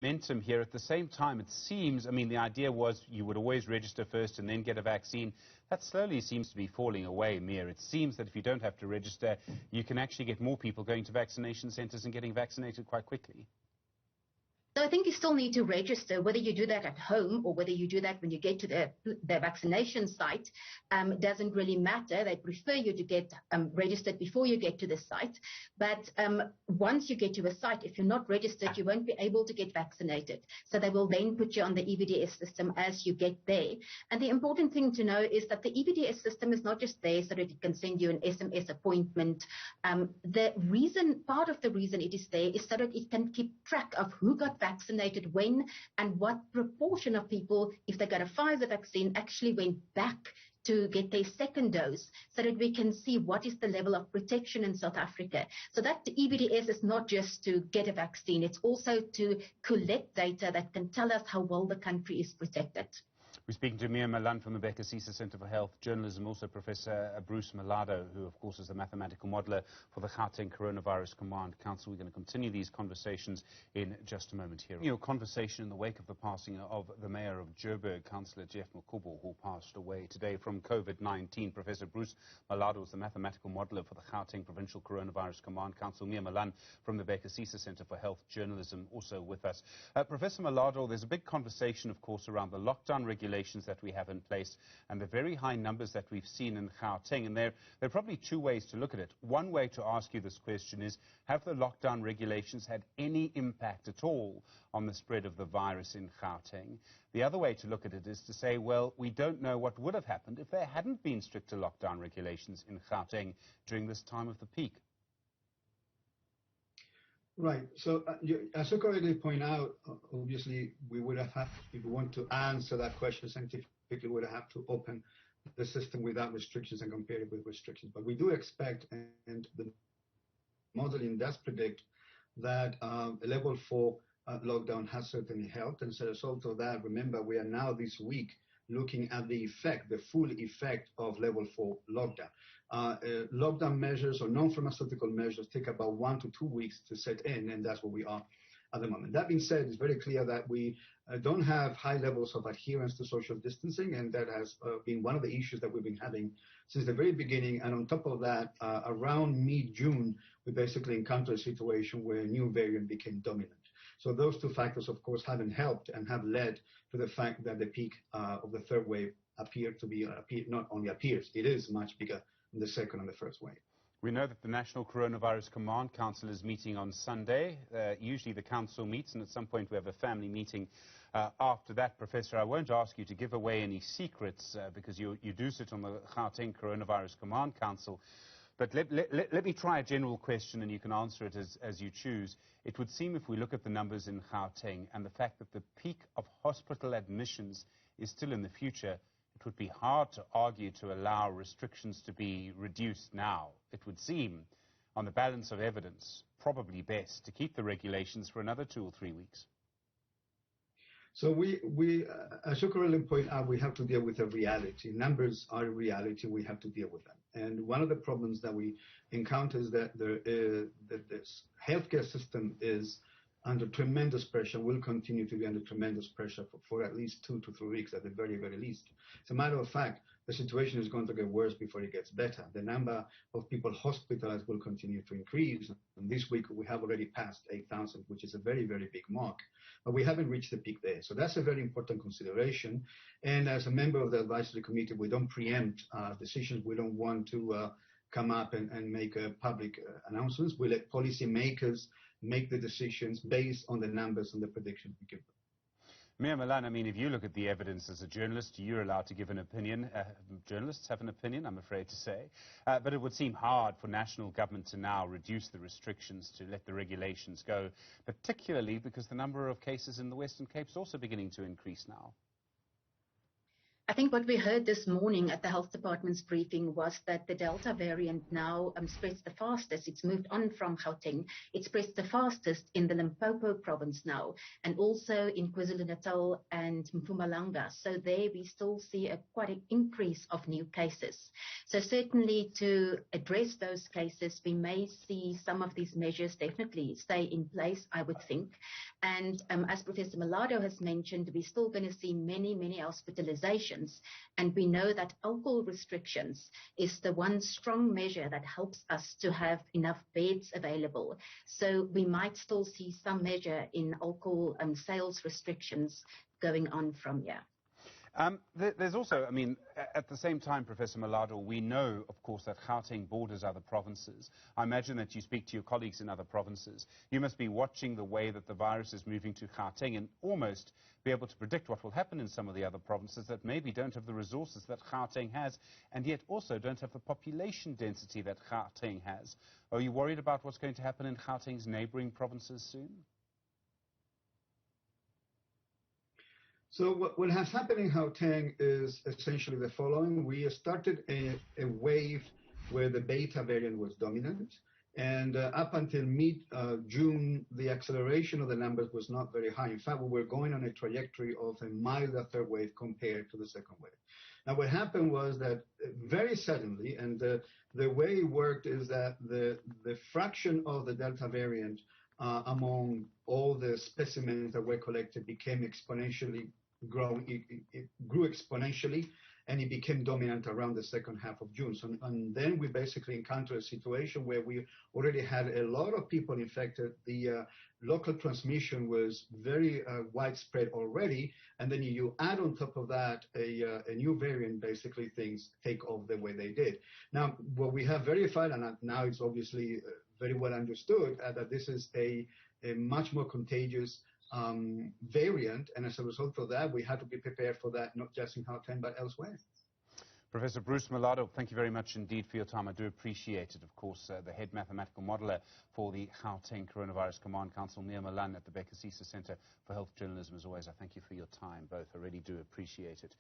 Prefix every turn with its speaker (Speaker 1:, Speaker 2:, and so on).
Speaker 1: momentum here. At the same time, it seems, I mean, the idea was you would always register first and then get a vaccine. That slowly seems to be falling away, Mia. It seems that if you don't have to register, you can actually get more people going to vaccination centres and getting vaccinated quite quickly.
Speaker 2: So I think you still need to register, whether you do that at home or whether you do that when you get to the vaccination site. Doesn't really matter. They prefer you to get registered before you get to the site. But once you get to a site, if you're not registered, you won't be able to get vaccinated. So they will then put you on the EVDS system as you get there. And the important thing to know is that the EVDS system is not just there so that it can send you an SMS appointment. Part of the reason it is there is so that it can keep track of who got vaccinated when and what proportion of people, if they got a Pfizer vaccine, actually went back to get their second dose, so that we can see what is the level of protection in South Africa. So that EVDS is not just to get a vaccine, it's also to collect data that can tell us how well the country is protected.
Speaker 1: We're speaking to Malan from the Bhekisisa Centre for Health Journalism, also Professor Bruce Malado, who of course is the mathematical modeller for the Gauteng Coronavirus Command Council. We're going to continue these conversations in just a moment here. Your conversation in the wake of the passing of the Mayor of Joburg, Councillor Jeff Mkubo, who passed away today from COVID-19. Professor Bruce Malado is the mathematical modeller for the Gauteng Provincial Coronavirus Command Council. Malan from the Bhekisisa Centre for Health Journalism also with us. Professor Malado, there's a big conversation, of course, around the lockdown regulations that we have in place and the very high numbers that we've seen in Gauteng. And there are probably two ways to look at it. One way to ask you this question is, have the lockdown regulations had any impact at all on the spread of the virus in Gauteng? The other way to look at it is to say, well, we don't know what would have happened if there hadn't been stricter lockdown regulations in Gauteng during this time of the peak.
Speaker 3: Right. So, as you correctly point out, obviously, we would have had, if we want to answer that question scientifically, we would have to open the system without restrictions and compare it with restrictions. But we do expect, and the modeling does predict, that a level 4 lockdown has certainly helped. And as a result of that, remember, we are now this week looking at the effect, the full effect of level 4 lockdown. Lockdown measures or non-pharmaceutical measures take about 1 to 2 weeks to set in, and that's where we are at the moment. That being said, it's very clear that we don't have high levels of adherence to social distancing, and that has been one of the issues that we've been having since the very beginning. And on top of that, around mid-June, we basically encountered a situation where a new variant became dominant. So those two factors, of course, haven't helped and have led to the fact that the peak of the third wave not only appears, it is much bigger than the second and the first wave.
Speaker 1: We know that the National Coronavirus Command Council is meeting on Sunday. Usually the council meets, and at some point we have a family meeting after that. Professor, I won't ask you to give away any secrets because you do sit on the Gauteng Coronavirus Command Council. But let me try a general question, and you can answer it as you choose. It would seem, if we look at the numbers in Gauteng and the fact that the peak of hospital admissions is still in the future, it would be hard to argue to allow restrictions to be reduced now. It would seem, on the balance of evidence, probably best to keep the regulations for another 2 or 3 weeks.
Speaker 3: So as you correctly point out, we have to deal with a reality. Numbers are a reality. We have to deal with them. And one of the problems that we encounter is that this healthcare system is under tremendous pressure, will continue to be under tremendous pressure for at least 2 to 3 weeks at the very, very least. As a matter of fact, the situation is going to get worse before it gets better. The number of people hospitalized will continue to increase. And this week, we have already passed 8,000, which is a very, very big mark. But we haven't reached the peak there. So that's a very important consideration. And as a member of the advisory committee, we don't preempt decisions. We don't want to come up and make public announcements. We let policymakers make the decisions based on the numbers and the predictions we give them.
Speaker 1: Malan, I mean, if you look at the evidence as a journalist, you're allowed to give an opinion. Journalists have an opinion, I'm afraid to say. But it would seem hard for national government to now reduce the restrictions, to let the regulations go, particularly because the number of cases in the Western Cape is also beginning to increase now.
Speaker 2: I think what we heard this morning at the health department's briefing was that the Delta variant now spreads the fastest. It's moved on from Gauteng. It spreads the fastest in the Limpopo province now, and also in KwaZulu-Natal and Mpumalanga. So there we still see quite an increase of new cases. So certainly to address those cases, we may see some of these measures definitely stay in place, I would think. And as Professor Malado has mentioned, we're still going to see many, many hospitalizations. And we know that alcohol restrictions is the one strong measure that helps us to have enough beds available. So we might still see some measure in alcohol sales restrictions going on from here.
Speaker 1: There's also, I mean, at the same time, Professor Malado, we know, of course, that Gauteng borders other provinces. I imagine that you speak to your colleagues in other provinces. You must be watching the way that the virus is moving to Gauteng and almost be able to predict what will happen in some of the other provinces that maybe don't have the resources that Gauteng has and yet also don't have the population density that Gauteng has. Are you worried about what's going to happen in Gauteng's neighboring provinces soon?
Speaker 3: So what has happened in Gauteng is essentially the following. We started a wave where the Beta variant was dominant. And up until mid-June, the acceleration of the numbers was not very high. In fact, we were going on a trajectory of a milder third wave compared to the second wave. Now, what happened was that very suddenly, and the way it worked is that the fraction of the Delta variant among all the specimens that were collected became exponentially growing. It grew exponentially, and it became dominant around the second half of June. So, and then we basically encountered a situation where we already had a lot of people infected. The local transmission was very widespread already, and then you add on top of that a new variant, basically things take off the way they did. Now, what we have verified, and now it's obviously very well understood, that this is a much more contagious variant, and as a result of that, we had to be prepared for that, not just in Gauteng, but elsewhere.
Speaker 1: Professor Bruce Malado, thank you very much indeed for your time. I do appreciate it. Of course, the head mathematical modeler for the Gauteng Coronavirus Command Council, Malan, at the Bhekisisa Center for Health Journalism. As always, I thank you for your time, both. I really do appreciate it.